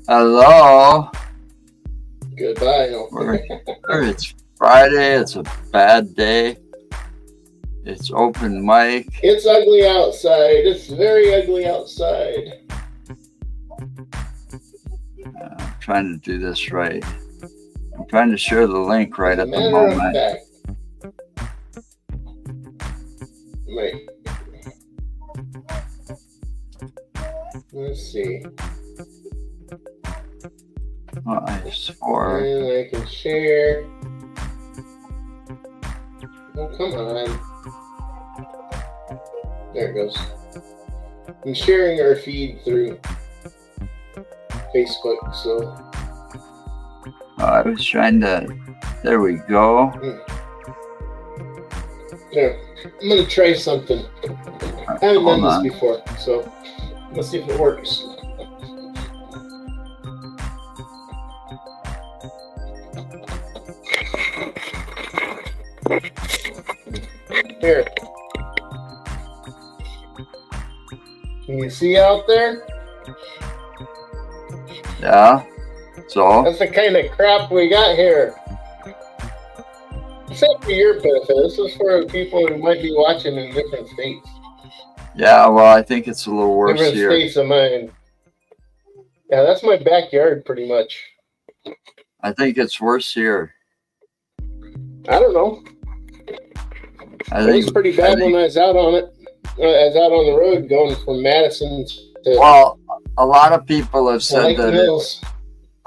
Hello. Goodbye. It's Friday. It's a bad day. It's open mic. It's ugly outside. It's very ugly outside. I'm trying to do this right. I'm trying to share the link right As a at the matter of moment. fact, wait. Let's see. I swore. And I can share. Oh, come on. There it goes. I'm sharing our feed through Facebook, so. I was trying to. There we go. There. I'm going to try something. I haven't done this before, so let's see if it works. Here. Can you see out there? Yeah. So? That's the kind of crap we got here. Except for your benefit. This is for people who might be watching in different states. Yeah, well, I think it's a little worse different here. States of mind. Yeah, that's my backyard pretty much. I think it's worse here. I don't know. It was pretty bad when I was out on it. I was out on the road going from Madison to. Well, a lot of people have said Lake that. Mills.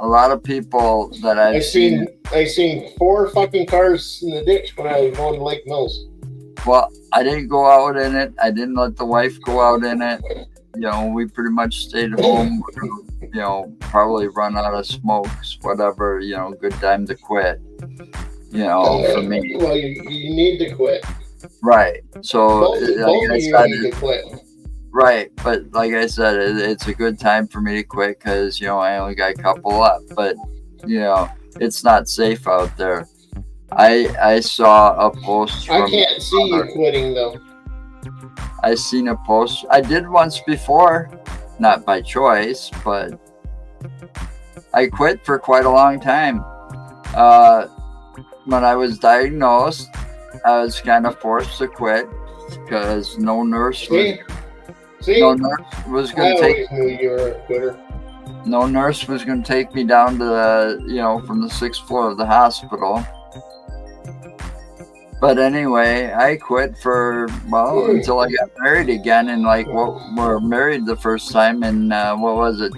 A lot of people that I've seen. I seen 4 fucking cars in the ditch when I was going to Lake Mills. Well, I didn't go out in it. I didn't let the wife go out in it. You know, we pretty much stayed home. You know, probably run out of smokes, whatever. You know, good time to quit. You know, for me. Well, you need to quit. Right. So, both of you need to quit. Right, but like I said, it's a good time for me to quit because, you know, I only got a couple up. But, you know, it's not safe out there. I saw a post from... I can't see you quitting, though. I seen a post. I did once before, not by choice, but I quit for quite a long time. When I was diagnosed, I was kind of forced to quit because no nurse was... See? No nurse was going to take. I always knew you were a quitter. No nurse was going to take me down to the, you know, from the 6th floor of the hospital. But anyway, I quit for until I got married again, and we're married the first time in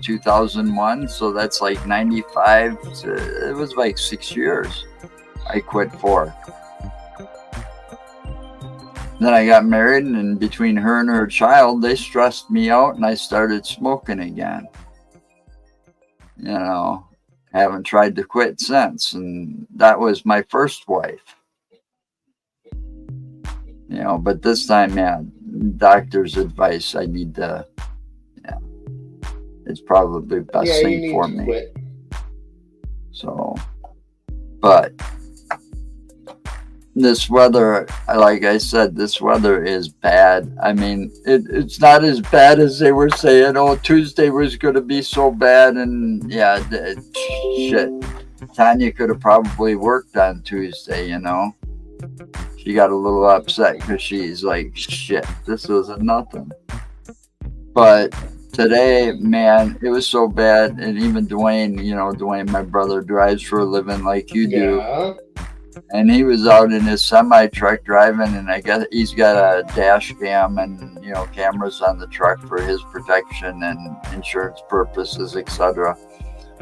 2001. So that's like 95. It was like 6 years. I quit for. Then I got married, and between her and her child, they stressed me out, and I started smoking again. You know, haven't tried to quit since, and that was my first wife. You know, but this time, yeah, doctor's advice, I need to, yeah, it's probably the best thing for me. Quit. So, but... this weather, like I said, this weather is bad. I mean, it's not as bad as they were saying. Oh, Tuesday was going to be so bad. And yeah, shit. Tanya could have probably worked on Tuesday, you know. She got a little upset because she's like, shit, this wasn't nothing. But today, man, it was so bad. And even Dwayne, you know, Dwayne, my brother, drives for a living like you do. Yeah. And he was out in his semi-truck driving, and I guess he's got a dash cam and, you know, cameras on the truck for his protection and insurance purposes, etc.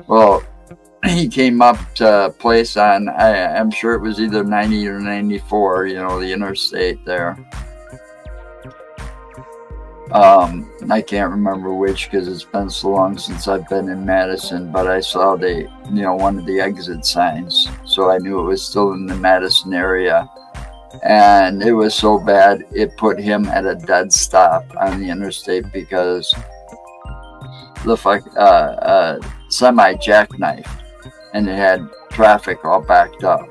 Well, he came up to a place on, I'm sure it was either 90 or 94, you know, the interstate there. I can't remember which because it's been so long since I've been in Madison, but I saw one of the exit signs, so I knew it was still in the Madison area. And it was so bad, it put him at a dead stop on the interstate because the semi jackknife, and it had traffic all backed up.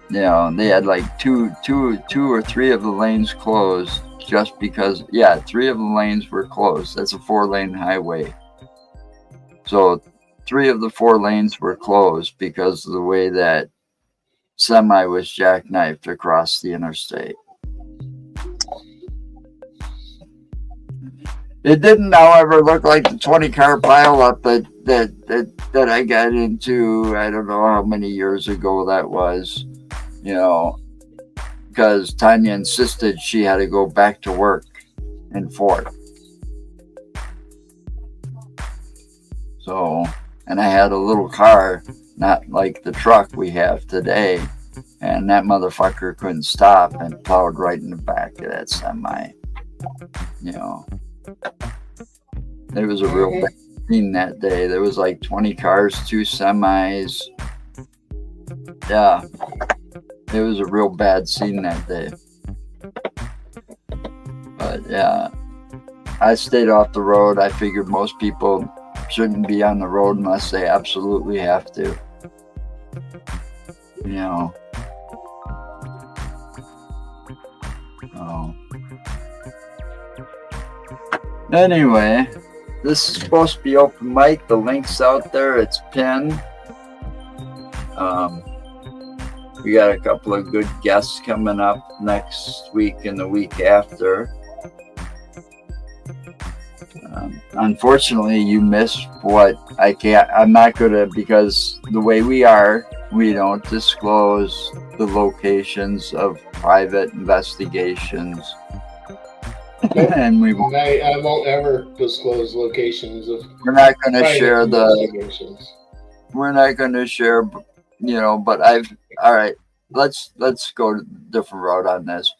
You know, they had like two or three of the lanes closed. Just because, 3 of the lanes were closed. That's a 4-lane highway. So 3 of the 4 lanes were closed because of the way that semi was jackknifed across the interstate. It didn't, however, look like the 20-car pileup that I got into. I don't know how many years ago that was, because Tanya insisted she had to go back to work in Fort. So, and I had a little car, not like the truck we have today, and that motherfucker couldn't stop and plowed right in the back of that semi. It was a real bad scene that day. There was like 20 cars, 2 semis. Yeah, it was a real bad scene that day. But yeah, I stayed off the road. I figured most people shouldn't be on the road unless they absolutely have to. Anyway, this is supposed to be open mic. The link's out there. It's pinned. We got a couple of good guests coming up next week and the week after. Unfortunately, you missed what I can't. I'm not gonna, because the way we are, we don't disclose the locations of private investigations. And I won't ever disclose locations of. We're not going to share We're not going to share, But all right. Let's go to a different road on this.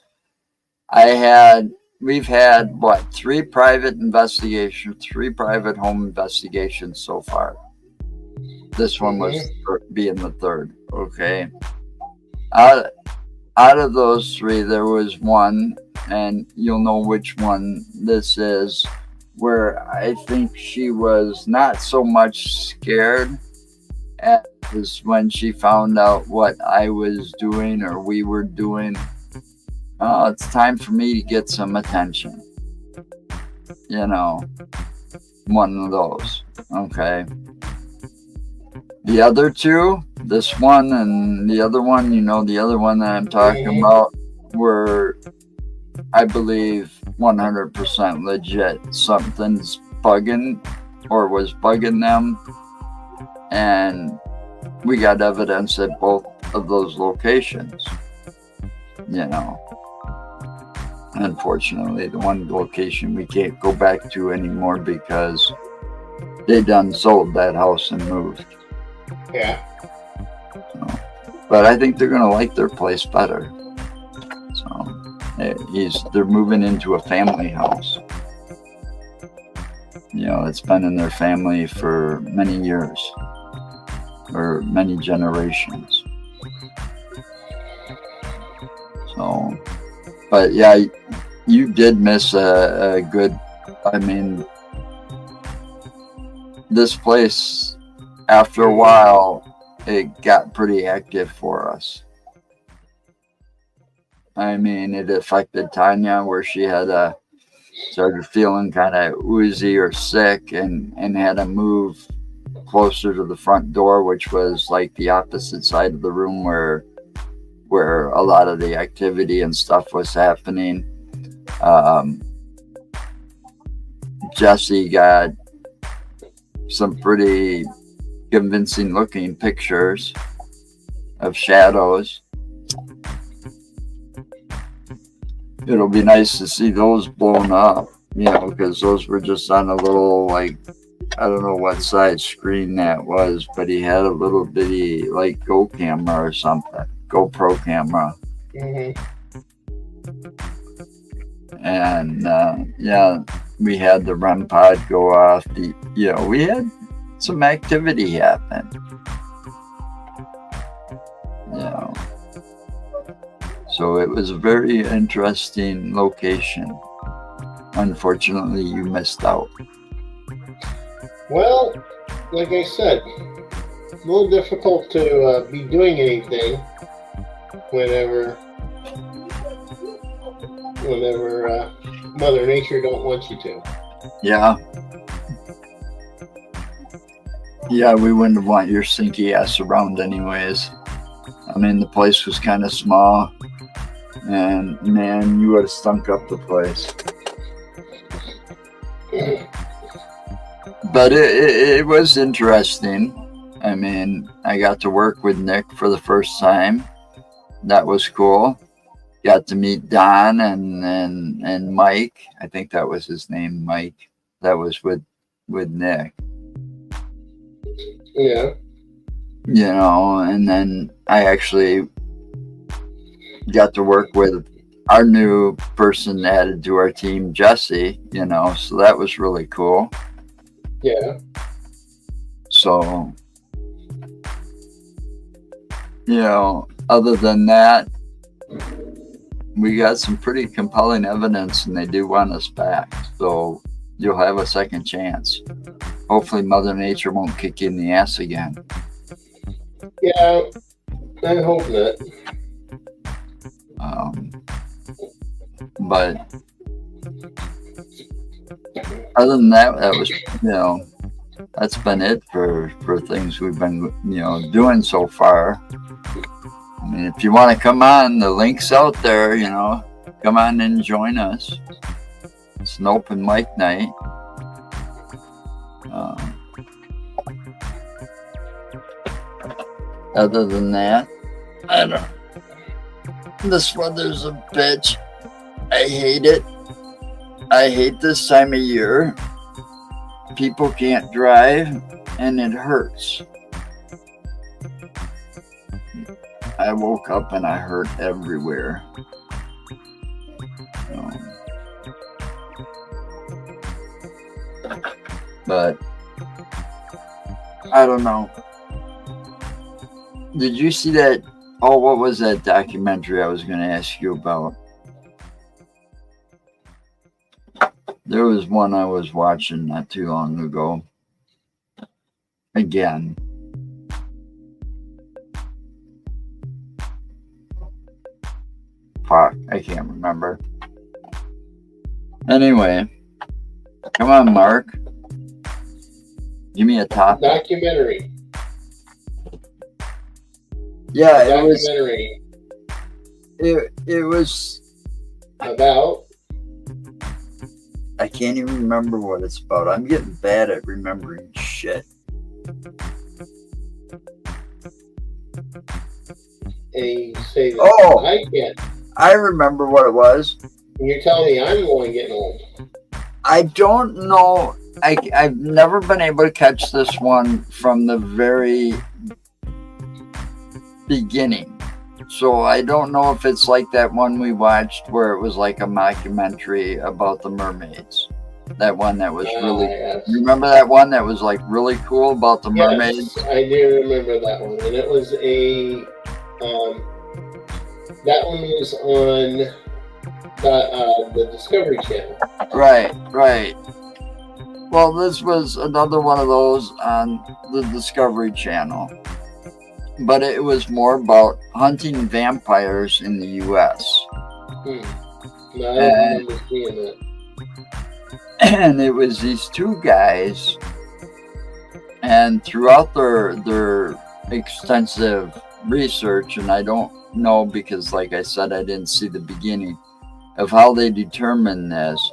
We've had 3 private investigations, 3 private home investigations so far. This one was being the 3rd. Okay. Out of those 3, there was one, and you'll know which one this is, where I think she was not so much scared as when she found out what I was doing or we were doing. It's time for me to get some attention. One of those. Okay. The other 2, this one and the other one, the other one that I'm talking about, were, I believe, 100% legit. Something's bugging or was bugging them. And we got evidence at both of those locations. Unfortunately, the one location we can't go back to anymore because they done sold that house and moved. Yeah. But I think they're going to like their place better. So they're moving into a family house. It's been in their family for many years or many generations. So, but yeah, you did miss a good, this place, after a while, it got pretty active for us. It affected Tanya, where she had started feeling kind of woozy or sick and had to move closer to the front door, which was like the opposite side of the room where a lot of the activity and stuff was happening. Jesse got some pretty convincing looking pictures of shadows. It'll be nice to see those blown up, because those were just on a little, I don't know what size screen that was, but he had a little bitty Go camera or something, GoPro camera. And we had the REM pod go off. We had some activity happen. So it was a very interesting location. Unfortunately, you missed out. Well, like I said, a little difficult to be doing anything whenever Mother Nature don't want you to. Yeah. Yeah, we wouldn't want your stinky ass around anyways. I mean, the place was kind of small, and man, you would have stunk up the place. But it was interesting. I mean, I got to work with Nick for the first time. That was cool. Got to meet Don and Mike. I think that was his name, Mike. That was with Nick. Yeah. You know, and then I actually got to work with our new person added to our team, Jesse, you know, so that was really cool. Yeah. So, you know, other than that, we got some pretty compelling evidence and they do want us back. So you'll have a second chance. Hopefully Mother Nature won't kick you in the ass again. Yeah, I hope not. But other than that, that was, you know, that's been it for things we've been, you know, doing so far. I mean, if you want to come on, the link's out there, you know, come on and join us. It's an open mic night. Other than that, I don't. This weather's a bitch. I hate it. I hate this time of year. People can't drive, and it hurts. I woke up and I hurt everywhere. But I don't know. Did you see that? Oh, what was that documentary I was going to ask you about? There was one I was watching not too long ago. Again. Fuck, I can't remember. Anyway, come on, Mark. Give me a topic. Documentary. Yeah, documentary. It was about. I can't even remember what it's about. I'm getting bad at remembering shit. And you say that I can't. I remember what it was. And you're telling me I'm the one getting old. I don't know. I've never been able to catch this one from the very beginning. So I don't know if it's like that one we watched where it was like a mockumentary about the mermaids. That one that was really... Yes. You remember that one that was like really cool about the mermaids? Yes, I do remember that one. And it was a... that one was on the Discovery Channel. Right. Well, this was another one of those on the Discovery Channel. But it was more about hunting vampires in the U.S. No, I don't remember seeing that. And it was these two guys, and throughout their extensive research, and I don't know because, like I said, I didn't see the beginning of how they determined this,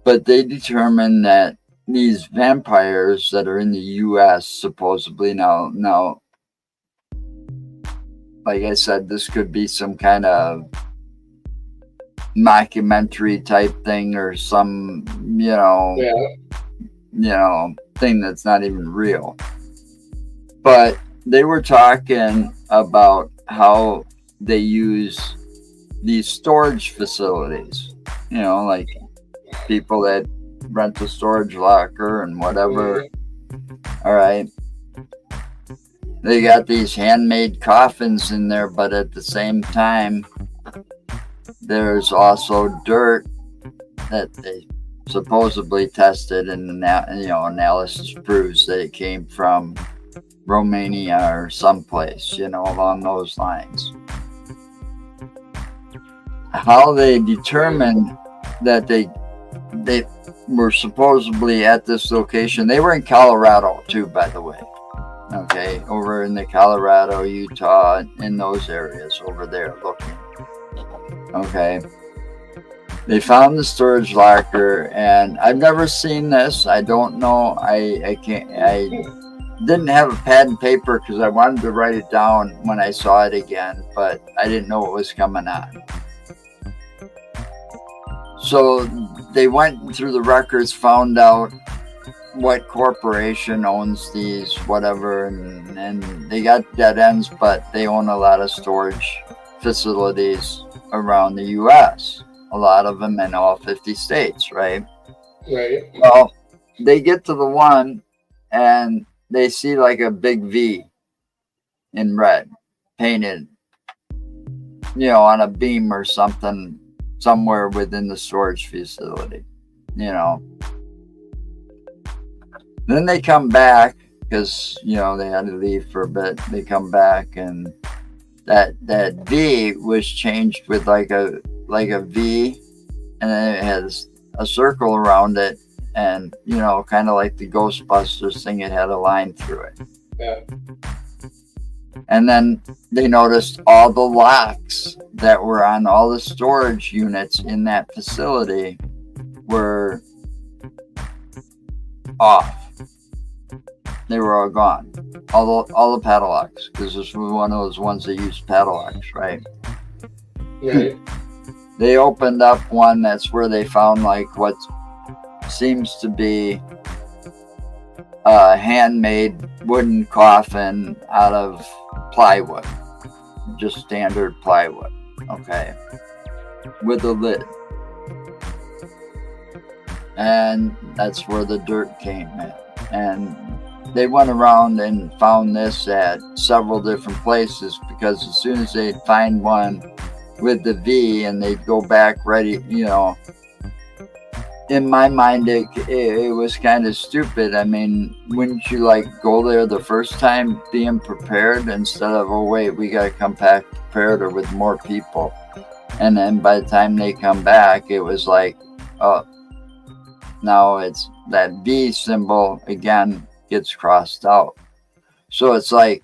but they determined that these vampires that are in the U.S. supposedly now. Like I said, this could be some kind of mockumentary type thing or some, thing that's not even real. But they were talking about how they use these storage facilities, like people that rent a storage locker and whatever. All right. They got these handmade coffins in there, but at the same time, there's also dirt that they supposedly tested, and analysis proves that it came from Romania or someplace, along those lines. How they determined that were supposedly at this location. They were in Colorado too, by the way. Okay, over in the Colorado, Utah, in those areas over there looking. Okay. They found the storage locker, and I've never seen this. I don't know. I didn't have a pad and paper because I wanted to write it down when I saw it again, but I didn't know it was coming on. So they went through the records, found out what corporation owns these, whatever, and they got dead ends, but they own a lot of storage facilities around the U.S., a lot of them in all 50 states, right? Right. Well, they get to the one, and they see like a big V in red painted, on a beam or something somewhere within the storage facility, Then they come back because, they had to leave for a bit. They come back, and that V was changed with like a V, and then it has a circle around it, and kind of like the Ghostbusters thing, it had a line through it. Yeah. And then they noticed all the locks that were on all the storage units in that facility were off. They were all gone. All the padlocks, because this was one of those ones that used padlocks, right? Right. They opened up one that's where they found like what seems to be a handmade wooden coffin out of plywood, just standard plywood, okay, with a lid. And that's where the dirt came in. And they went around and found this at several different places, because as soon as they'd find one with the V and they'd go back ready, in my mind, it was kind of stupid. I mean, wouldn't you go there the first time being prepared instead of, oh wait, we got to come back prepared or with more people? And then by the time they come back, it was like, oh, now it's that V symbol again gets crossed out. So it's like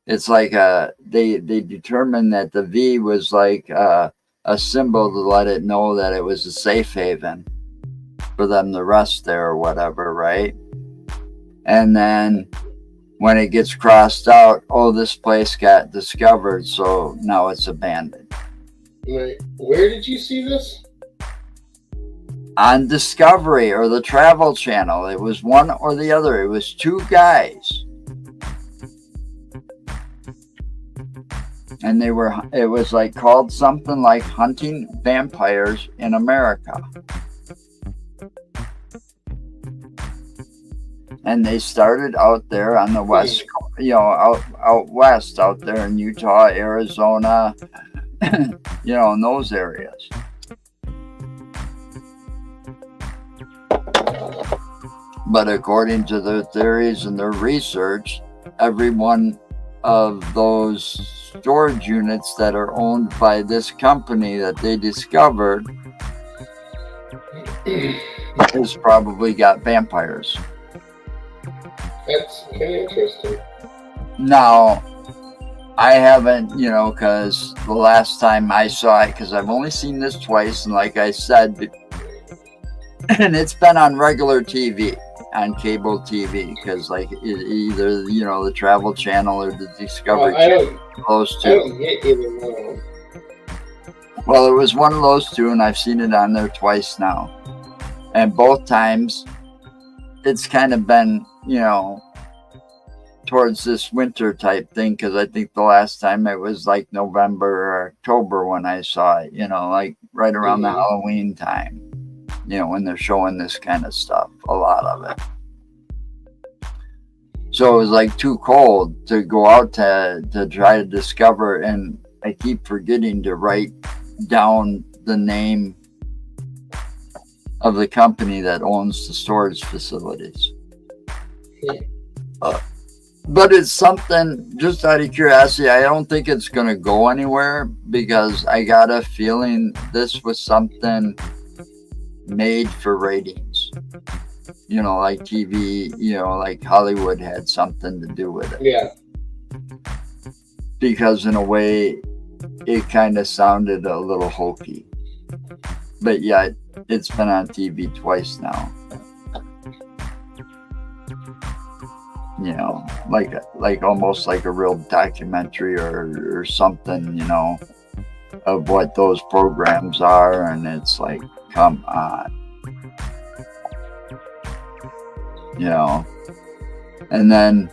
they determined that the V was like a symbol to let it know that it was a safe haven for them to rest there or whatever, right? And then when it gets crossed out, oh, this place got discovered, so now it's abandoned. Right. Where did you see this? On Discovery or the Travel Channel. It was one or the other. It was two guys. And it was called something like Hunting Vampires in America. And they started out there on the west, out west, out there in Utah, Arizona, in those areas. But according to their theories and their research, every one of those storage units that are owned by this company that they discovered has probably got vampires. That's kind of interesting. Now, I haven't, because the last time I saw it, because I've only seen this twice, and like I said, and it's been on regular TV, on cable TV, because either, the Travel Channel or the Discovery Channel, those two. I don't get either one. Well, it was one of those two, and I've seen it on there twice now. And both times, it's kind of been, towards this winter type thing, because I think the last time it was like November or October when I saw it, right around the Halloween time, when they're showing this kind of stuff, a lot of it. So it was too cold to go out to try to discover, and I keep forgetting to write down the name of the company that owns the storage facilities. But it's something, just out of curiosity, I don't think it's going to go anywhere, because I got a feeling this was something made for ratings. like TV, like Hollywood had something to do with it. Yeah. Because in a way, it kind of sounded a little hokey. But yet, it's been on TV twice now. Like almost like a real documentary or something, of what those programs are, and it's like, come on. And then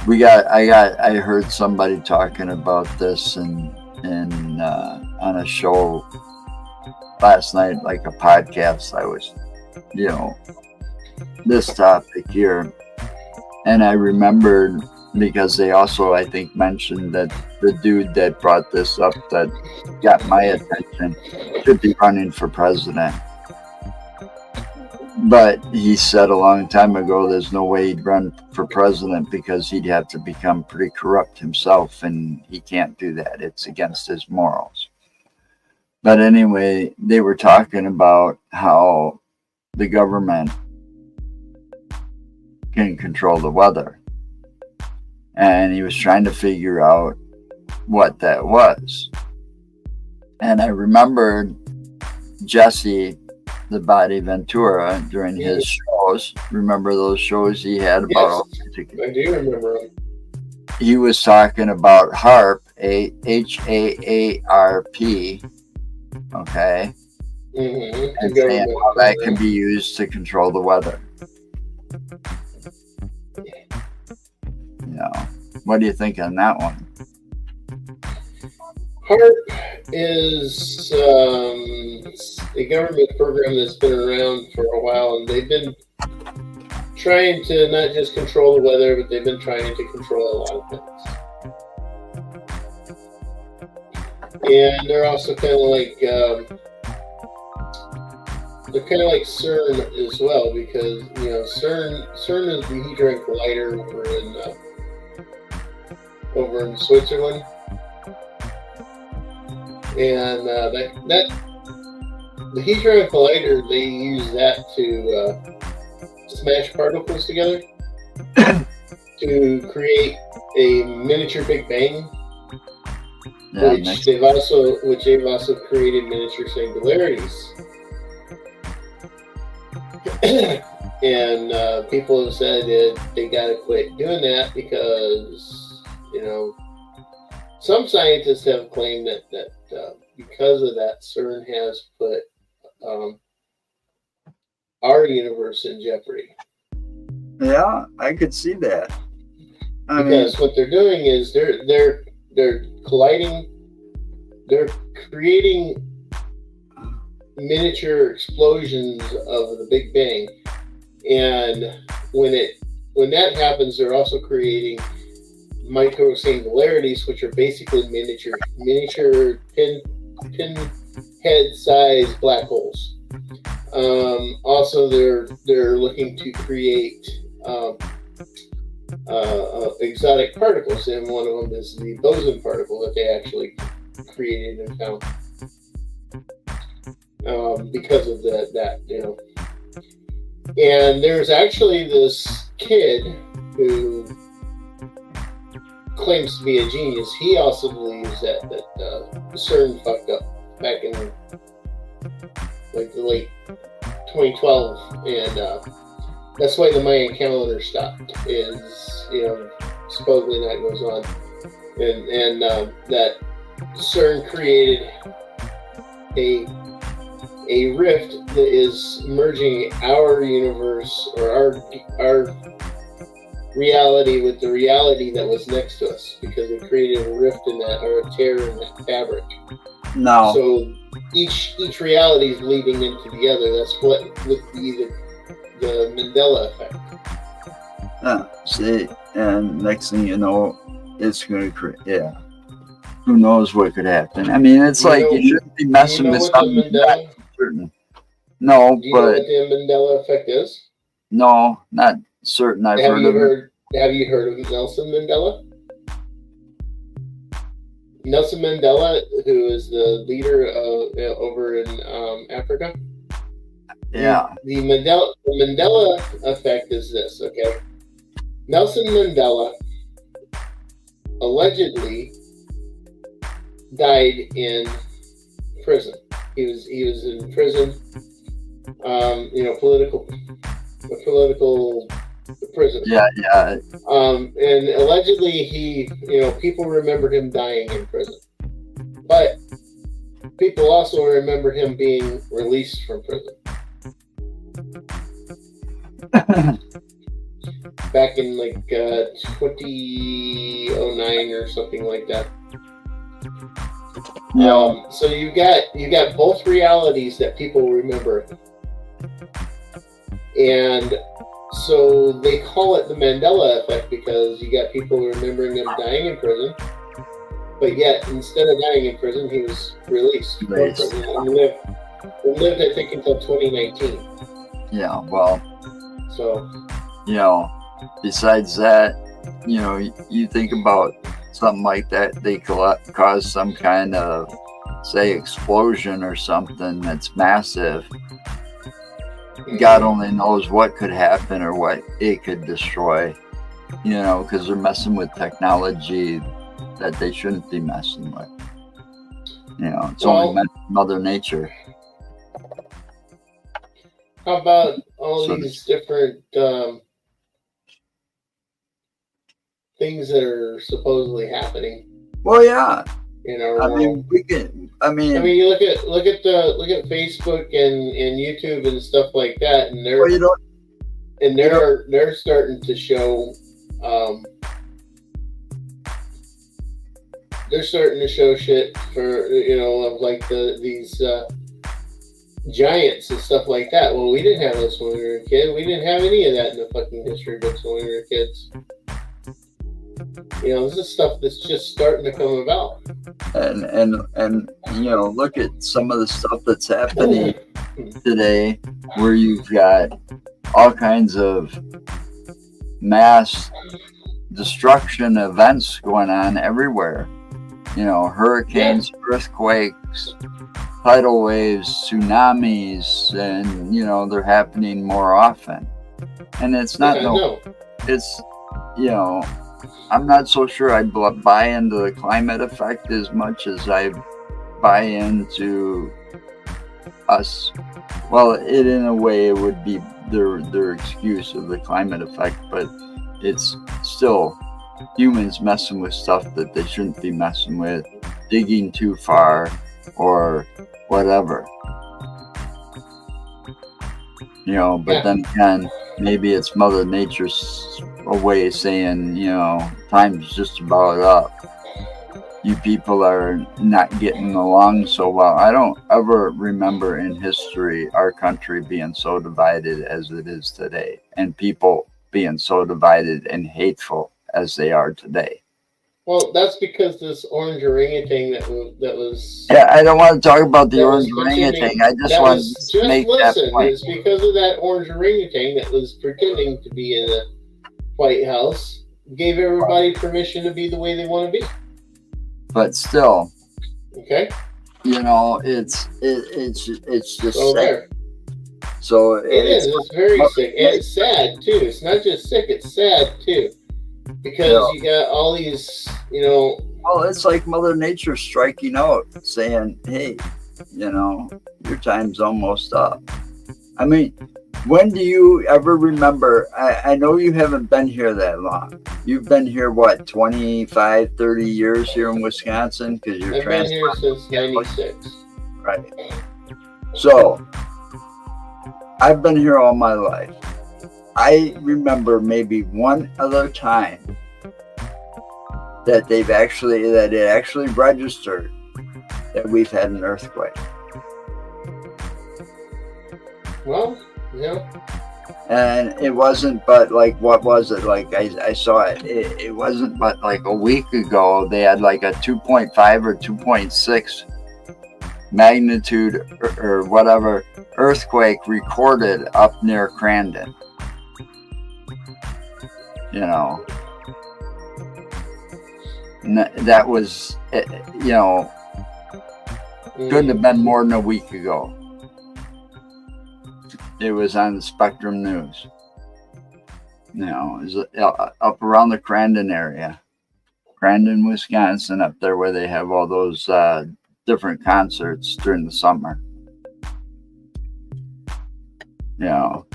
I heard somebody talking about this on a show last night, like a podcast. I was, this topic here, and I remembered because they also, I think, mentioned that the dude that brought this up that got my attention should be running for president. But he said a long time ago there's no way he'd run for president because he'd have to become pretty corrupt himself, and he can't do that. It's against his morals. But anyway, they were talking about how the government can control the weather. And he was trying to figure out what that was. And I remembered Jesse the Body Ventura during his shows. Remember those shows he had about? Yes, I do remember them. He was talking about HAARP, HAARP, okay? Mm-hmm. And saying how that can be used to control the weather. What do you think on that one? HAARP is a government program that's been around for a while, and they've been trying to not just control the weather, but they've been trying to control a lot of things. And they're also kind of like CERN as well, because CERN is the Hadron Collider over in Switzerland. And the Hadron Collider, they use that to smash particles together to create a miniature Big Bang, which they've also created miniature singularities. And people have said that they got to quit doing that because some scientists have claimed that because of that, CERN has put our universe in jeopardy. Yeah, I could see that. Because what they're doing is they're colliding, they're creating miniature explosions of the Big Bang, and when that happens, they're also creating micro singularities, which are basically miniature pinhead sized black holes. Also, they're looking to create exotic particles, and one of them is the boson particle that they actually created and found because of that. And there's actually this kid who claims to be a genius. He also believes that CERN fucked up back in like the late 2012, and that's why the Mayan calendar stopped. Is supposedly that goes on, and that CERN created a rift that is merging our universe or our reality with the reality that was next to us, because it created a rift in that, or a tear in that fabric. No. So each reality is leading into the other. That's what would be the Mandela effect. See, and next thing you know, it's going to create, who knows what could happen. I mean, it's you shouldn't be messing with something that's certain. No, do you know what the Mandela effect is? No, not certain. Have you heard of Nelson Mandela? Nelson Mandela, who is the leader over in Africa. Yeah. The Mandela effect is this, okay? Nelson Mandela allegedly died in prison. He was in prison, political prisoner. Yeah. And allegedly people remembered him dying in prison, but people also remember him being released from prison. Back in 2009 or something like that. Yeah. So you got both realities that people remember, and so they call it the Mandela effect because you got people remembering him dying in prison, but yet instead of dying in prison, he was released from prison and lived I think until 2019. Yeah. Well. So. Besides that, you think about something like that, they cause some kind of, say, explosion or something that's massive. God only knows what could happen or what it could destroy, because they're messing with technology that they shouldn't be messing with. It's only Mother Nature. How about all these different things that are supposedly happening? Well, yeah. In our world. You look at Facebook and YouTube and stuff like that, and they're starting to show shit for of like these giants and stuff like that. Well, we didn't have those when we were a kid. We didn't have any of that in the fucking history books when we were kids. This is stuff that's just starting to come about. And look at some of the stuff that's happening today, where you've got all kinds of mass destruction events going on everywhere. Hurricanes, earthquakes, tidal waves, tsunamis, and they're happening more often. And it's not I'm not so sure I'd buy into the climate effect as much as I buy into us. Well, in a way, it would be their excuse of the climate effect, but it's still humans messing with stuff that they shouldn't be messing with, digging too far, or whatever. But then again, maybe it's Mother Nature's a way of saying, time's just about up. You people are not getting along so well. I don't ever remember in history our country being so divided as it is today, and people being so divided and hateful as they are today. Well, that's because this orange orangutan that was. Yeah, I don't want to talk about the orange orangutan. I just want to make that point. It's because of that orange orangutan that was pretending to be in the White House, gave everybody permission to be the way they want to be. But still, okay. It's just so sick. There. So it's very sick, and it's sad too. It's not just sick; it's sad too. Because you got all these, Well, it's like Mother Nature striking out, saying, hey, your time's almost up. I mean, when do you ever remember? I know you haven't been here that long. You've been here, what, 25, 30 years here in Wisconsin? Because you're I've been here since 96. Right. So, I've been here all my life. I remember maybe one other time that it actually registered that we've had an earthquake. Well, yeah. And it wasn't but what was it? I saw it. It wasn't but a week ago they had a 2.5 or 2.6 magnitude or whatever earthquake recorded up near Crandon. And that was, couldn't have been more than a week ago. It was on the Spectrum News. You know, it was up around the Crandon area. Crandon, Wisconsin, up there where they have all those different concerts during the summer. You know,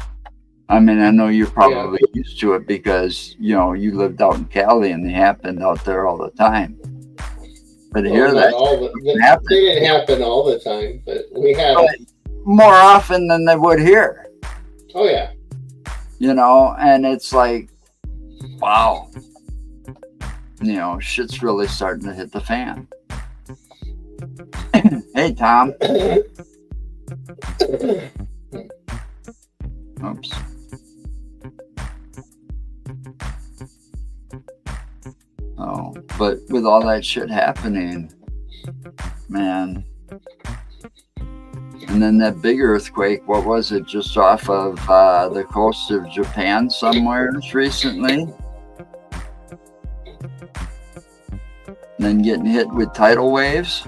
I mean, I know you're probably used to it because, you know, you lived out in Cali and they happened out there all the time. But Well, here not that all the, they didn't happen all the time, but we had more often than they would here. Oh yeah. You know, and it's like, wow. You know, shit's really starting to hit the fan. Hey, Tom. Oops. Oh, but with all that shit happening, man. And then that big earthquake, what was it, just off of the coast of Japan somewhere recently? And then getting hit with tidal waves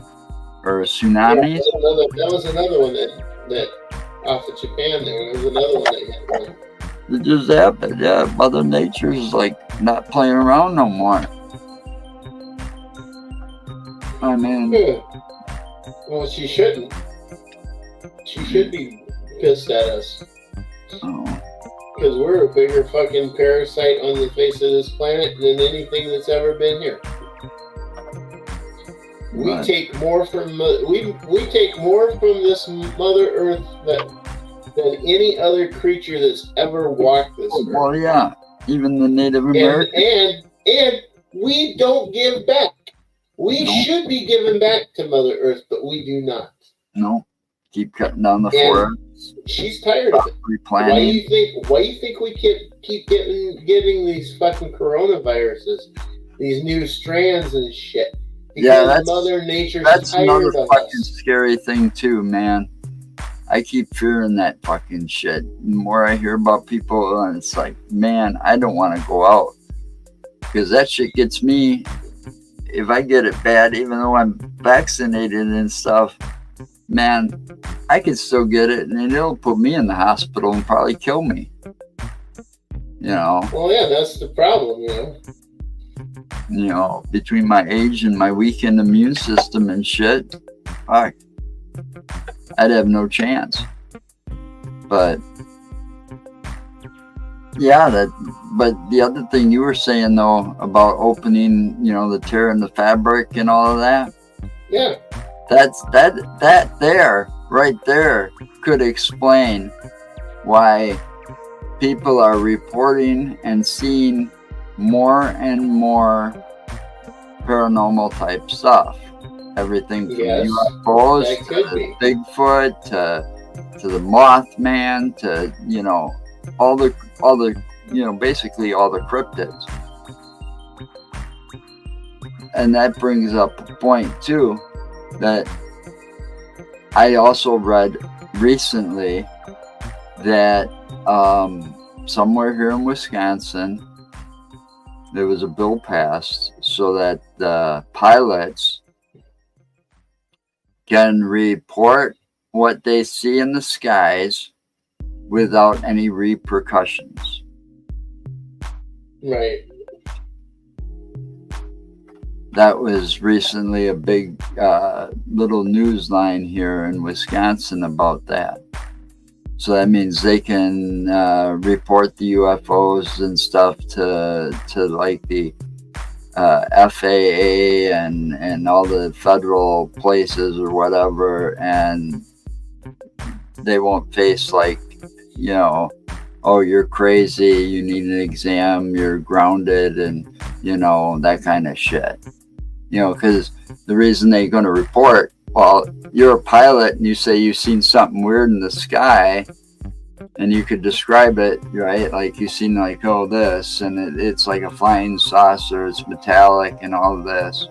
or tsunamis. Yeah, that was another one that off of Japan there. There was another one that hit one. It just happened, yeah. Mother Nature's like not playing around no more. I mean... Yeah. Well, she shouldn't. She should be pissed at us. Oh. Because we're a bigger fucking parasite on the face of this planet than anything that's ever been here. We take more from we take more from this Mother Earth than any other creature that's ever walked this earth. Well, yeah, even the Native Americans. And we don't give back. We should be giving back to Mother Earth, but we do not. No, keep cutting down the forest. She's tired of it. Replanting. Why do you think we keep getting these fucking coronaviruses, these new strands and shit? Because yeah, that's Mother Nature's that's another tired of fucking us. scary thing too, man. I keep fearing that fucking shit. The more I hear about people, and it's like, man, I don't want to go out because that shit gets me. If I get it bad, even though I'm vaccinated and stuff, man, I could still get it, and it'll put me in the hospital and probably kill me. You know. Well, yeah, that's the problem, you know. You know, between my age and my weakened immune system and shit, fuck, I'd have no chance. But yeah, but the other thing you were saying though about opening, you know, the tear in the fabric and all of that. Yeah. That there, right there, could explain why people are reporting and seeing more and more paranormal type stuff. Everything from UFOs to Bigfoot to the Mothman to, you know, all the you know, basically all the cryptids. And that brings up a point too that I also read recently that somewhere here in Wisconsin there was a bill passed so that the pilots can report what they see in the skies without any repercussions. Right. That was recently a big little news line here in Wisconsin about that. So that means they can report the UFOs and stuff to like the FAA and all the federal places or whatever, and they won't face like, you know, oh, you're crazy, you need an exam, you're grounded, and, you know, that kind of shit. You know, because the reason they're going to report, well, you're a pilot and you say you've seen something weird in the sky and you could describe it, right? Like you've seen like, oh, this, and it's like a flying saucer, it's metallic and all of this.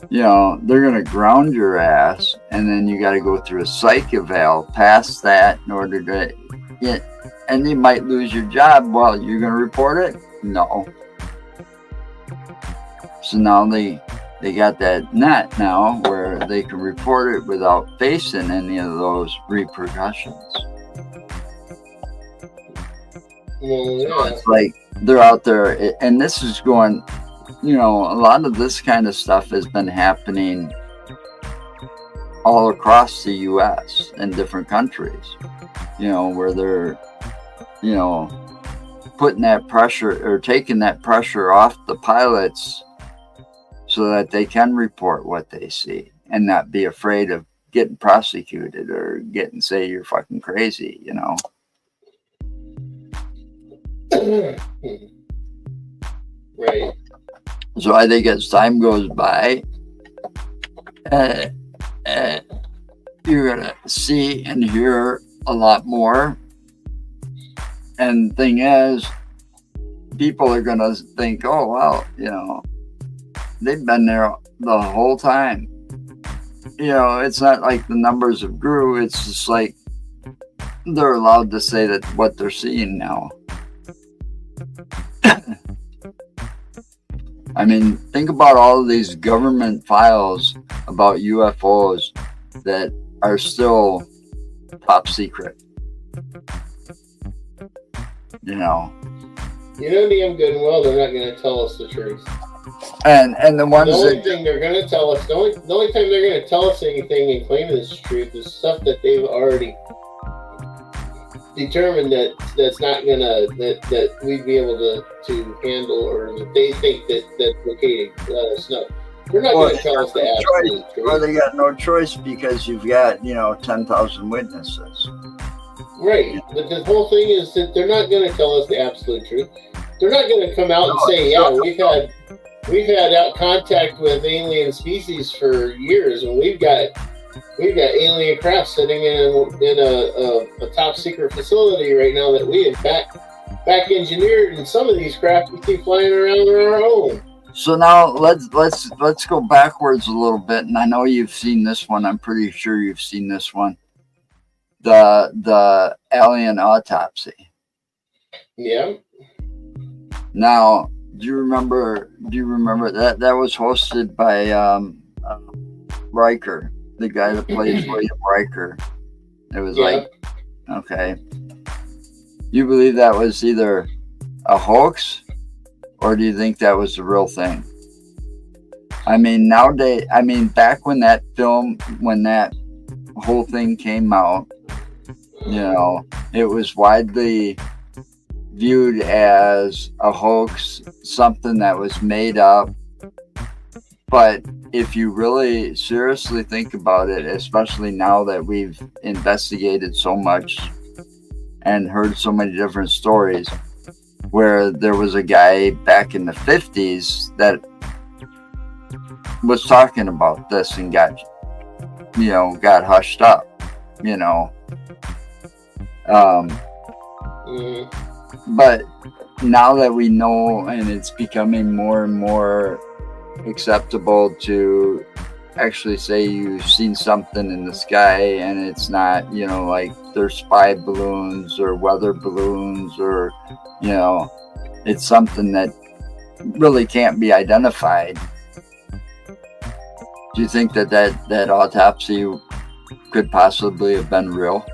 You know, they're going to ground your ass, and then you got to go through a psych eval past that in order to get, and you might lose your job. Well, you're going to report it? No. So now they got that net now where they can report it without facing any of those repercussions. Well, So yeah. it's like they're out there, and this is going, you know, a lot of this kind of stuff has been happening all across the U.S. and different countries, you know, where they're, you know, putting that pressure or taking that pressure off the pilots so that they can report what they see and not be afraid of getting prosecuted or getting say you're fucking crazy, you know. Right. So I think as time goes by, you're gonna see and hear a lot more. And the thing is, people are gonna think, oh well, you know, they've been there the whole time. You know, it's not like the numbers have grew. It's just like they're allowed to say that what they're seeing now. I mean, think about all of these government files about UFOs that are still top secret. You know. You know damn good and well they're not going to tell us the truth. And the ones the only that thing they're going to tell us, the only time they're going to tell us anything and claim it's truth is stuff that they've already determined that's not going to, that we'd be able to handle, or that they think that's okay to let us know. They're not going to tell us the absolute truth. Or they got no choice because you've got, you know, 10,000 witnesses. Right, but the whole thing is that they're not going to tell us the absolute truth. They're not going to come out and say, yeah, we've had out contact with alien species for years, and we've got alien craft sitting in a top secret facility right now that we have back engineered, and some of these craft we see flying around on our own. So now let's go backwards a little bit, and I know you've seen this one. I'm pretty sure you've seen this one. The alien autopsy. Yeah. Now, do you remember that was hosted by Riker, the guy that plays William Riker? It was like, okay. You believe that was either a hoax, or do you think that was the real thing? I mean, nowadays, back when that whole thing came out, you know, it was widely viewed as a hoax, something that was made up. But if you really seriously think about it, especially now that we've investigated so much and heard so many different stories, where there was a guy back in the 50s that was talking about this and got hushed up, you know. But now that we know, and it's becoming more and more acceptable to actually say you've seen something in the sky, and it's not, you know, like they're spy balloons or weather balloons, or, you know, it's something that really can't be identified. Do you think that autopsy could possibly have been real?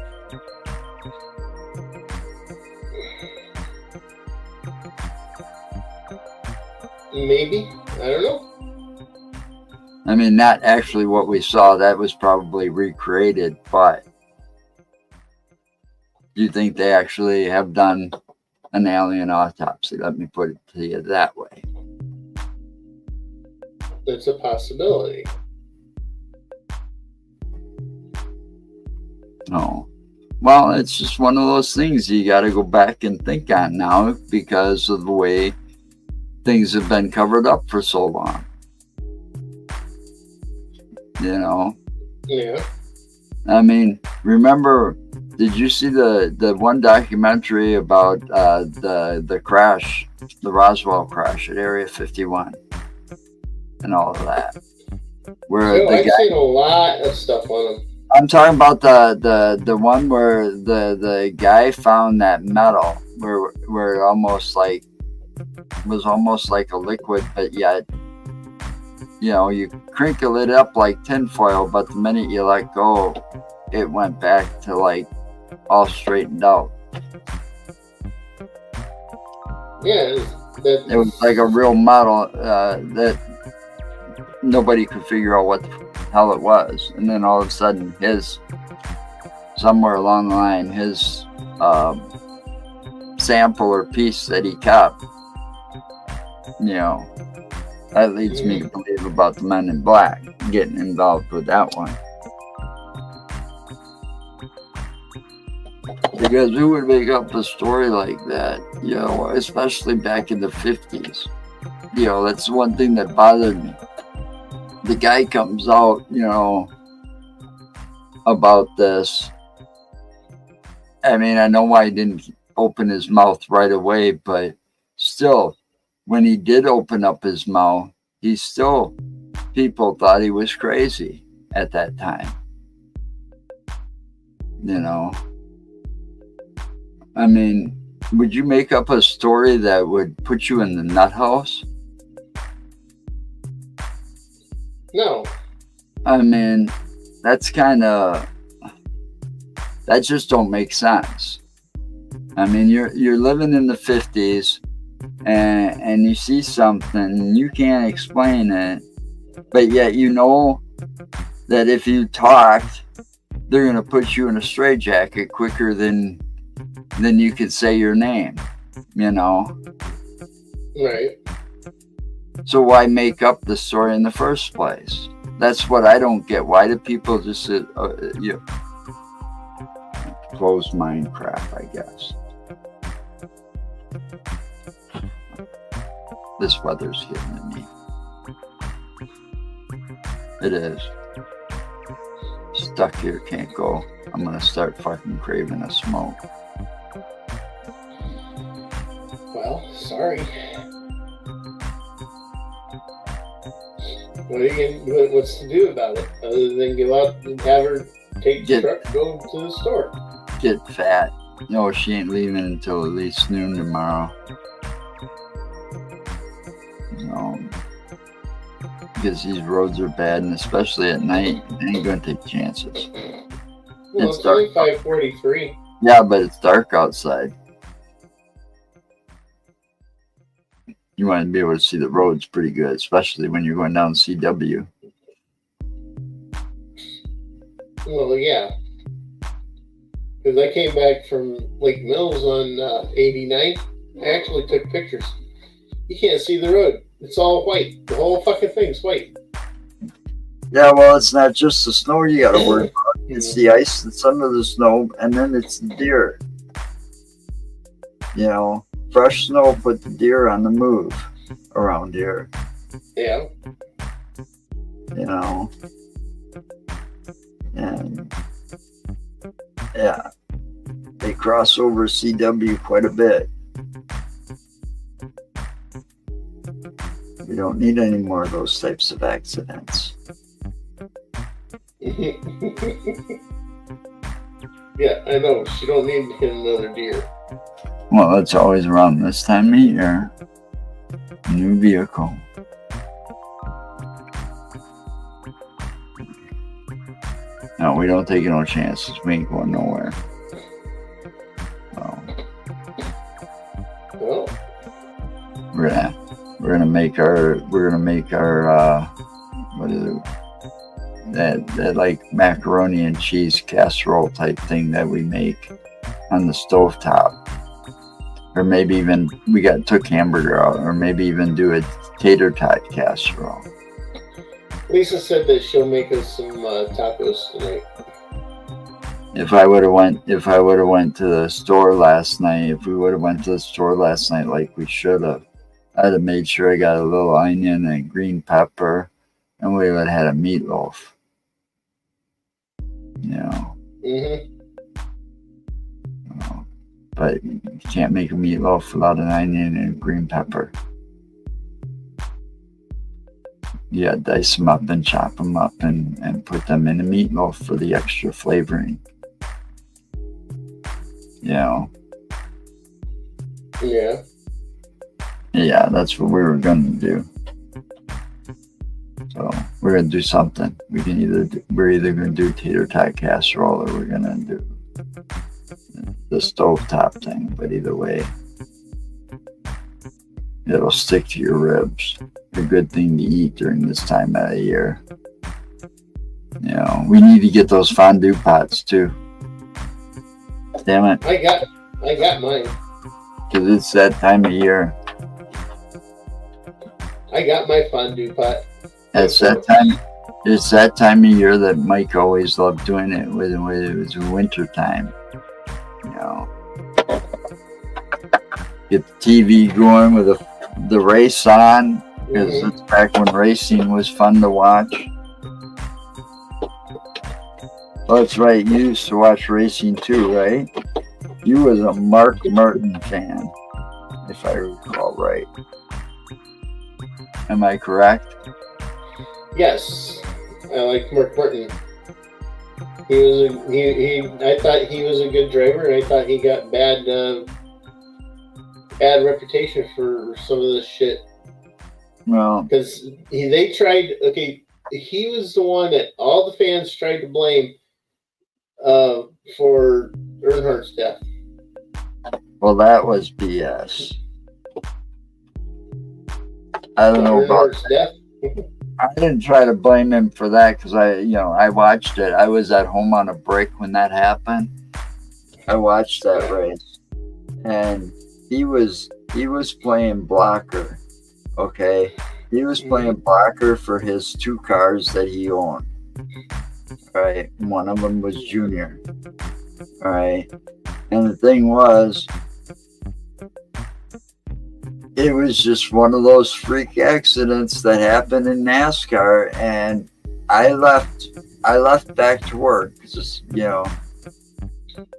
Maybe. I don't know. I mean, not actually what we saw. That was probably recreated, but do you think they actually have done an alien autopsy? Let me put it to you that way. It's a possibility. Oh. Well, it's just one of those things you got to go back and think on now because of the way things have been covered up for so long. You know? Yeah. I mean, remember, did you see the one documentary about the crash, the Roswell crash at Area 51 and all of that? Where I've seen a lot of stuff on them. I'm talking about the one where the guy found that metal where it almost like was almost like a liquid, but yet, you know, you crinkle it up like tinfoil, but the minute you let go, it went back to like all straightened out. Yeah, It was like a real model that nobody could figure out what the hell it was. And then all of a sudden, somewhere along the line, his sample or piece that he kept, that leads me to believe about the Men in Black, getting involved with that one. Because who would make up a story like that, especially back in the 50s? That's one thing that bothered me. The guy comes out, about this. I mean, I know why he didn't open his mouth right away, but still, when he did open up his mouth, people thought he was crazy at that time. I mean, would you make up a story that would put you in the nut house? No. I mean, that just don't make sense. I mean, you're living in the 50s and you see something, you can't explain it, but yet that if you talked, they're going to put you in a straitjacket quicker than you could say your name, Right. So why make up the story in the first place? That's what I don't get. Why do people just closed mind crap, I guess. This weather's getting to me. It is. Stuck here, can't go. I'm gonna start fucking craving a smoke. Well, sorry. What's to do about it other than go out and have her take the truck, go to the store? Get fat. No, she ain't leaving until at least noon tomorrow. Because these roads are bad, and especially at night, I ain't gonna take chances. Well, it's only 5:43. Yeah, but it's dark outside. You want to be able to see the roads pretty good, especially when you're going down CW. Well, yeah. Because I came back from Lake Mills on 89. I actually took pictures. You can't see the road. It's all white. The whole fucking thing's white. Yeah, well, it's not just the snow you got to worry about. It's the ice that's under the snow, and then it's the deer. Fresh snow put the deer on the move around here. Yeah. And yeah, they cross over CW quite a bit. We don't need any more of those types of accidents. Yeah, I know. She don't need to hit another deer. Well, it's always around this time of year. New vehicle. No, we don't take no chances. We ain't going nowhere. Well, we're gonna make our what is it? That like macaroni and cheese casserole type thing that we make on the stovetop. Or maybe even took hamburger out, or maybe even do a tater tot casserole. Lisa said that she'll make us some tacos tonight. If I would have went to the store last night, like we should have, I'd have made sure I got a little onion and green pepper, and we would have had a meatloaf. But you can't make a meatloaf without an onion and green pepper. Yeah, dice them up and chop them up and put them in a meatloaf for the extra flavoring. Yeah. Yeah, that's what we were going to do. So we're going to do something. We're either going to do tater tot casserole, or we're going to do the stovetop thing. But either way, It'll stick to your ribs. A good thing to eat during this time of the year. You know, we need to get those fondue pots too. Damn it. I got mine. Because it's that time of year. I got my fondue pot. It's that time of year that Mike always loved doing it when it was winter time. You know, get the TV going with the race on, because it's back when racing was fun to watch. Oh, that's right. You used to watch racing too, right? You was a Mark Martin fan, if I recall right. Am I correct? Yes, I like Mark Martin. I thought he was a good driver, and I thought he got bad reputation for some of this shit. Well, because they tried. Okay, he was the one that all the fans tried to blame for Earnhardt's death. Well, that was BS. I don't know about death. I didn't try to blame him for that because I watched it. I was at home on a break when that happened. I watched that race, and he was playing blocker. Okay, he was playing blocker for his two cars that he owned. All right, one of them was Junior. All right, and the thing was, it was just one of those freak accidents that happened in NASCAR, and I left back to work,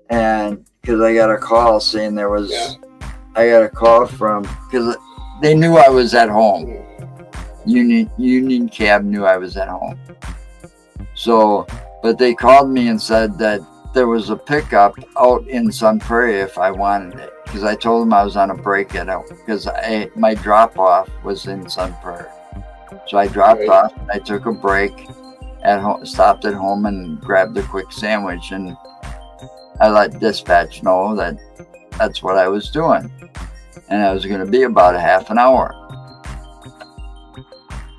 and because I got a call saying I got a call from, because they knew I was at home. Union Cab knew I was at home. So, but they called me and said that there was a pickup out in Sun Prairie if I wanted it. Because I told them I was on a break because my drop off was in Sun Prairie. So I dropped off, I took a break at home, stopped at home and grabbed a quick sandwich, and I let dispatch know that that's what I was doing. And I was going to be about a half an hour.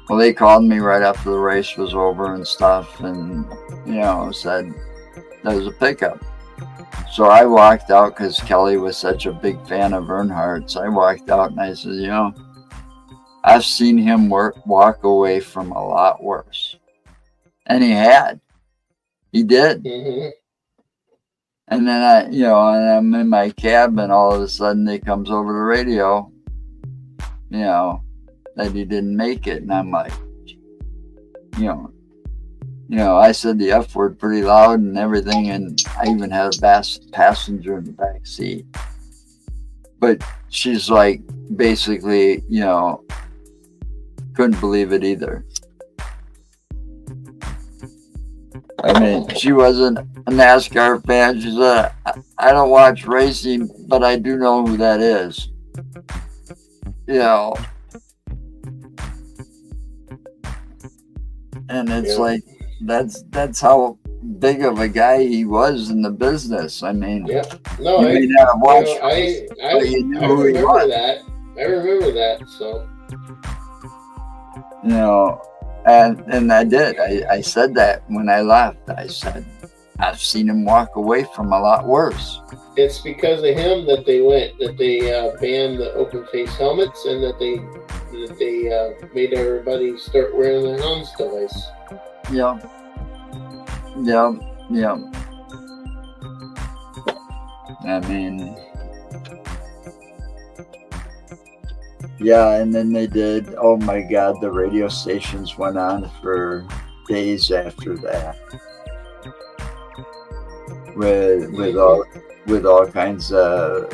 Well, they called me right after the race was over and stuff, and, said there was a pickup. So I walked out because Kelly was such a big fan of Earnhardt. So I walked out and I said, I've seen him walk away from a lot worse. And he had. He did. Mm-hmm. And then and I'm in my cab, and all of a sudden it comes over the radio, that he didn't make it. And I'm like, I said the F word pretty loud and everything, and I even had a passenger in the back seat. But she's like, basically, couldn't believe it either. I mean, she wasn't a NASCAR fan. She said, I don't watch racing, but I do know who that is. And it's like, that's how big of a guy he was in the business. I mean, I remember that. I remember that. So, and I did. I said that when I left. I said, I've seen him walk away from a lot worse. It's because of him that they banned the open face helmets, and that they made everybody start wearing their helmets device. Yeah. I mean, and then they did. Oh my God, the radio stations went on for days after that, with all kinds of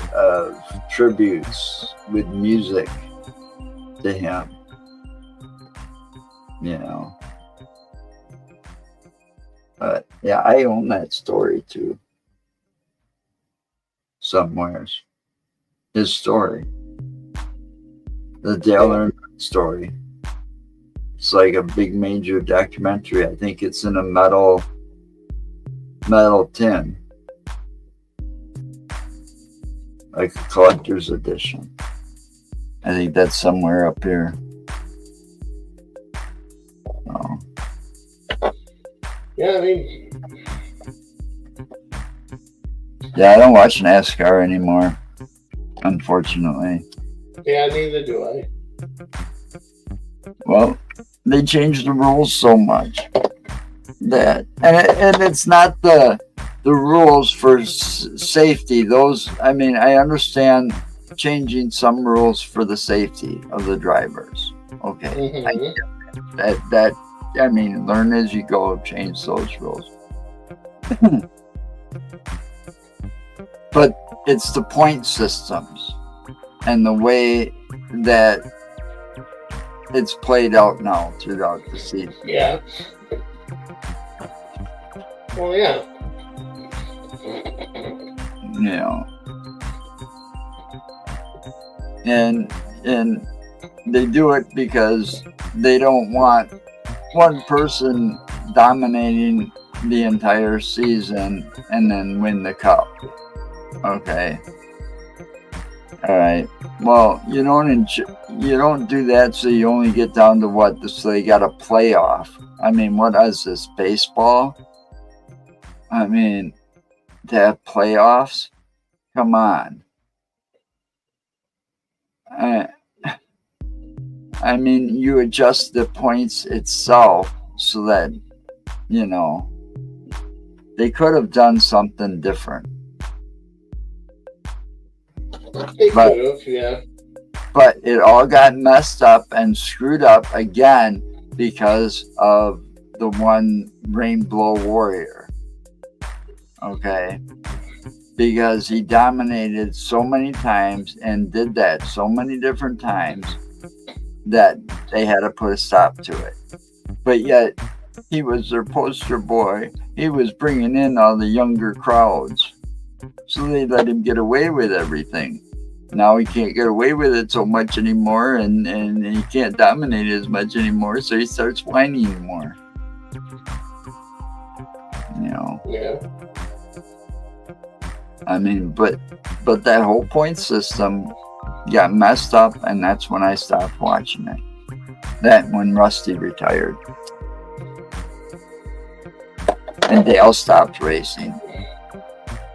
tributes with music to him. But yeah, I own that story too. Somewheres. His story. The Dale Earnhardt story. It's like a big major documentary. I think it's in a metal tin. Like a collector's edition. I think that's somewhere up here. Oh. Yeah, I mean, Yeah, I don't watch NASCAR anymore, unfortunately. yeah, neither do I. Well, they changed the rules so much that, and it's not the rules for safety. Those, I mean, I understand changing some rules for the safety of the drivers. Okay, that I mean, learn as you go. Change those rules. But it's the point systems and the way that it's played out now throughout the season. Yeah. Well, yeah. You know, and they do it because they don't want one person dominating the entire season and then win the cup. Okay. All right. Well, you don't do that, so you only get down to what? So they got a playoff. I mean, what is this, baseball? I mean, to have playoffs? Come on. I mean, you adjust the points itself so that, you know, they could have done something different. They could have, yeah. But it all got messed up and screwed up again because of the one Rainbow Warrior. Okay? Because he dominated so many times and did that so many different times that they had to put a stop to it. But yet, he was their poster boy. He was bringing in all the younger crowds. So they let him get away with everything. Now he can't get away with it so much anymore, and he can't dominate as much anymore, so he starts whining more. You know. Yeah. I mean, but that whole point system got messed up, and that's when I stopped watching it. That when Rusty retired. And Dale stopped racing.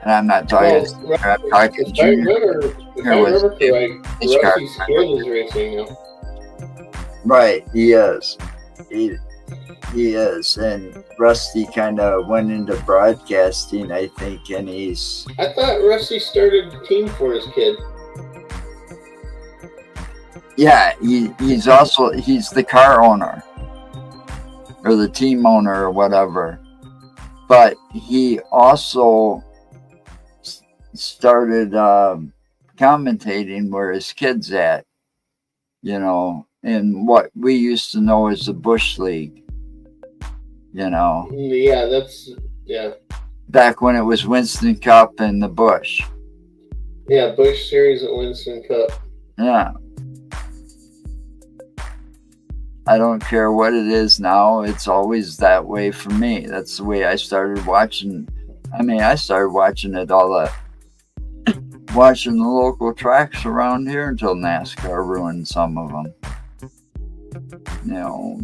And I'm not talking, I'm talking Junior. If I remember correctly, Rusty's kid is racing now. Right, he is. He is. And Rusty kind of went into broadcasting, I think, and he's... I thought Rusty started a team for his kid. Yeah, he's also, he's the car owner. Or the team owner or whatever. But he also started commentating where his kid's at, you know, in what we used to know as the Bush League, you know. Yeah, yeah. Back when it was Winston Cup and the Bush. Yeah, Bush Series at Winston Cup. Yeah. I don't care what it is now. It's always that way for me. That's the way I started watching. I mean, I started watching it watching the local tracks around here until NASCAR ruined some of them. You know,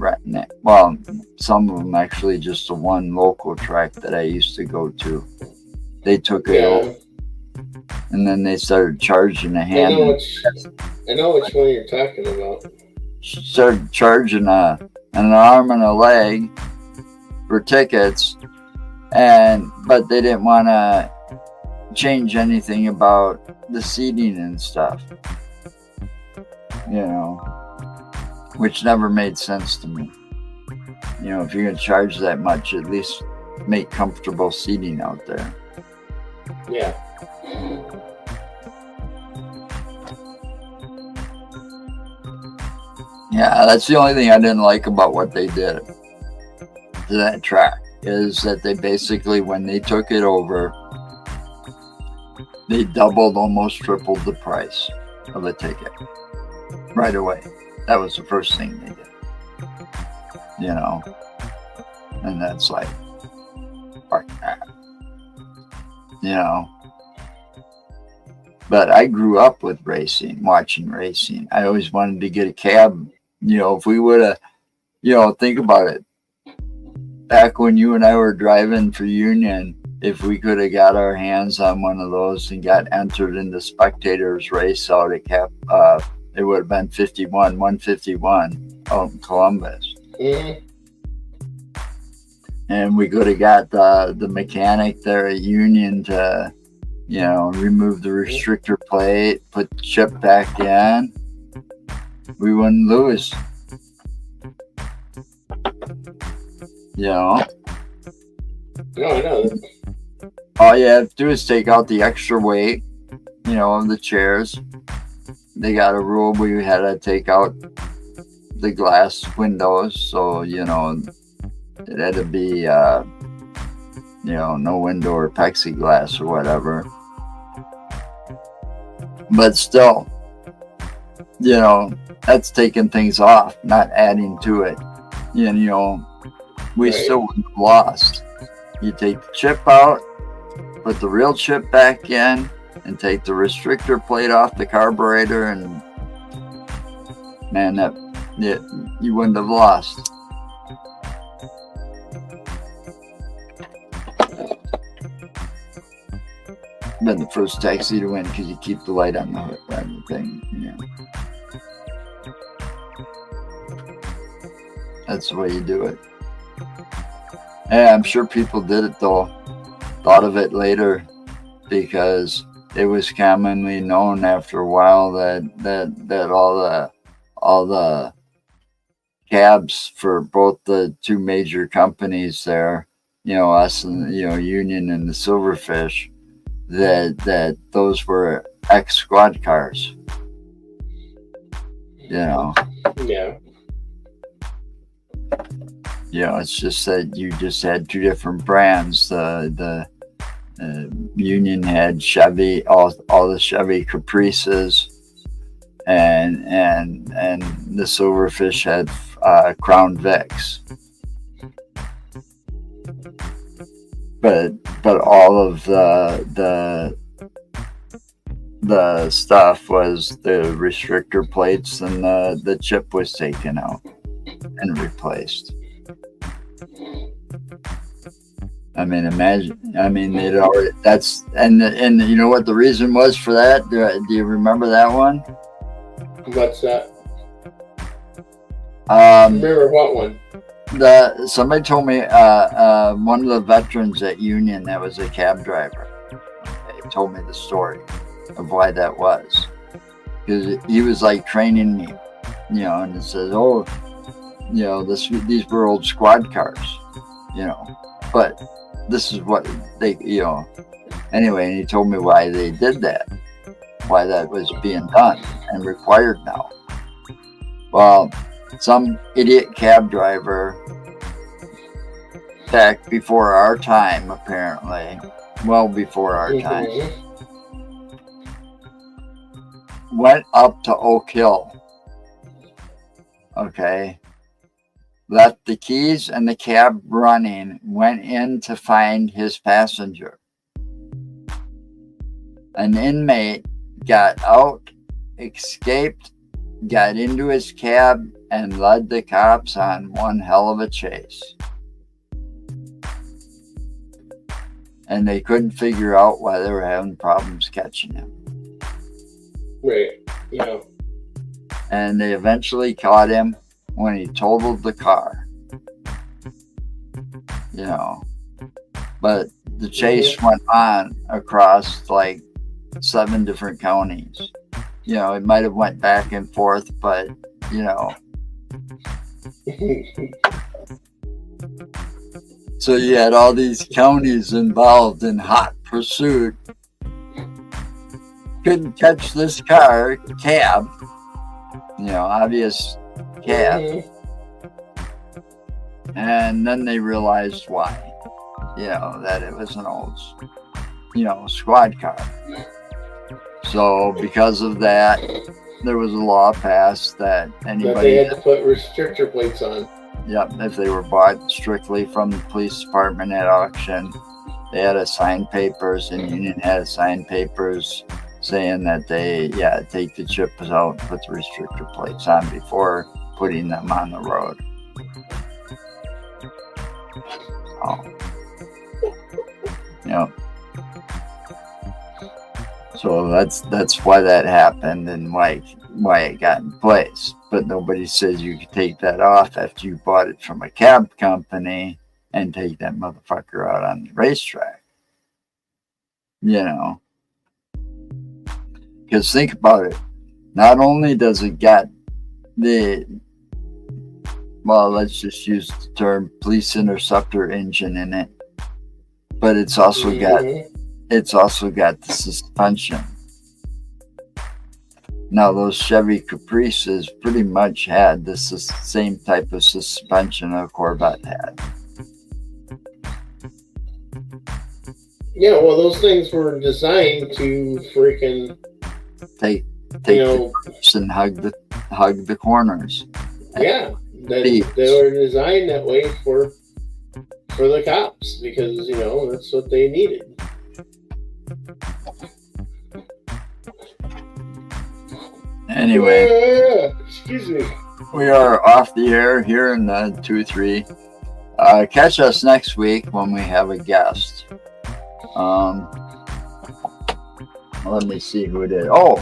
well, some of them actually just the one local track that I used to go to. They took it over, and then they started charging a hand. I know which one you're talking about. Started charging an arm and a leg for tickets, but they didn't want to change anything about the seating and stuff, you know, which never made sense to me. You know, if you're going to charge that much, at least make comfortable seating out there. Yeah. Yeah, that's the only thing I didn't like about what they did to that track, is that they basically, when they took it over, they doubled, almost tripled the price of a ticket right away. That was the first thing they did, you know, and that's like that, you know. But I grew up with racing, watching racing. I always wanted to get a cab. If we would have, think about it. Back when you and I were driving for Union, if we could have got our hands on one of those and got entered in the spectators race out at it would have been 151 out in Columbus. Mm-hmm. And we could have got the mechanic there at Union to, remove the restrictor plate, put the chip back in. We wouldn't lose. No, I know. All you have to do is take out the extra weight, of the chairs. They got a rule we had to take out the glass windows, so it had to be no window or plexiglass or whatever. But still, that's taking things off, not adding to it. We Right. still wouldn't have lost. You take the chip out, put the real chip back in, and take the restrictor plate off the carburetor, and man, you wouldn't have lost. Been the first taxi to win because you keep the light on the hood and the thing. That's the way you do it. Yeah, I'm sure people did it though. Thought of it later because it was commonly known after a while that all the cabs for both the two major companies there, us and Union and the Silverfish, that those were ex-squad cars. Yeah. It's just that you just had two different brands. The Union had Chevy, all the Chevy Caprices, and the Silverfish had Crown Vics. But all of the stuff was the restrictor plates, and the chip was taken out and replaced. I mean, imagine. I mean, they'd already. That's and you know what the reason was for that? Do you remember that one? What's that? Remember what one? Somebody told me one of the veterans at Union that was a cab driver. He told me the story of why that was, because he was like training me, and it says, oh, these were old squad cars, but this is what they, anyway, and he told me why they did that, why that was being done and required now. Well, some idiot cab driver back before our time, apparently, well before our time, went up to Oak Hill, okay, left the keys and the cab running, went in to find his passenger. An inmate got out, escaped, got into his cab, and led the cops on one hell of a chase. And they couldn't figure out why they were having problems catching him. Right, yeah. And they eventually caught him when he totaled the car. But the chase went on across like 7 different counties. It might have went back and forth, but so you had all these counties involved in hot pursuit. Couldn't catch this cab, obvious cab. And then they realized why, that it was an old, squad car. So because of that, there was a law passed that anybody... They had to put restrictor plates on. Yep, if they were bought strictly from the police department at auction, they had to sign papers, and Union had to sign papers saying that they take the chips out, put the restrictor plates on before putting them on the road. Oh. Yep. So that's why that happened and why it got in place. But nobody says you could take that off after you bought it from a cab company and take that motherfucker out on the racetrack. You know. Because think about it. Not only does it got let's just use the term police interceptor engine in it, but it's also got the suspension. Now those Chevy Caprices pretty much had the same type of suspension a Corvette had. Yeah, well, those things were designed to freaking take the tips and hug the corners. Yeah, they were designed that way for the cops because that's what they needed. Anyway, excuse me. We are off the air here in 2-3. Catch us next week when we have a guest. Let me see who it is. Oh,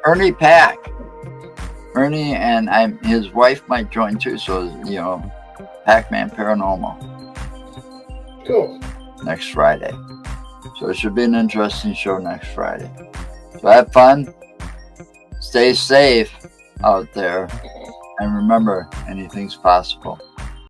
Ernie Pack. Ernie and his wife might join too. So Pac-Man Paranormal. Cool. Next Friday. So it should be an interesting show next Friday. So have fun. Stay safe out there. And remember, anything's possible.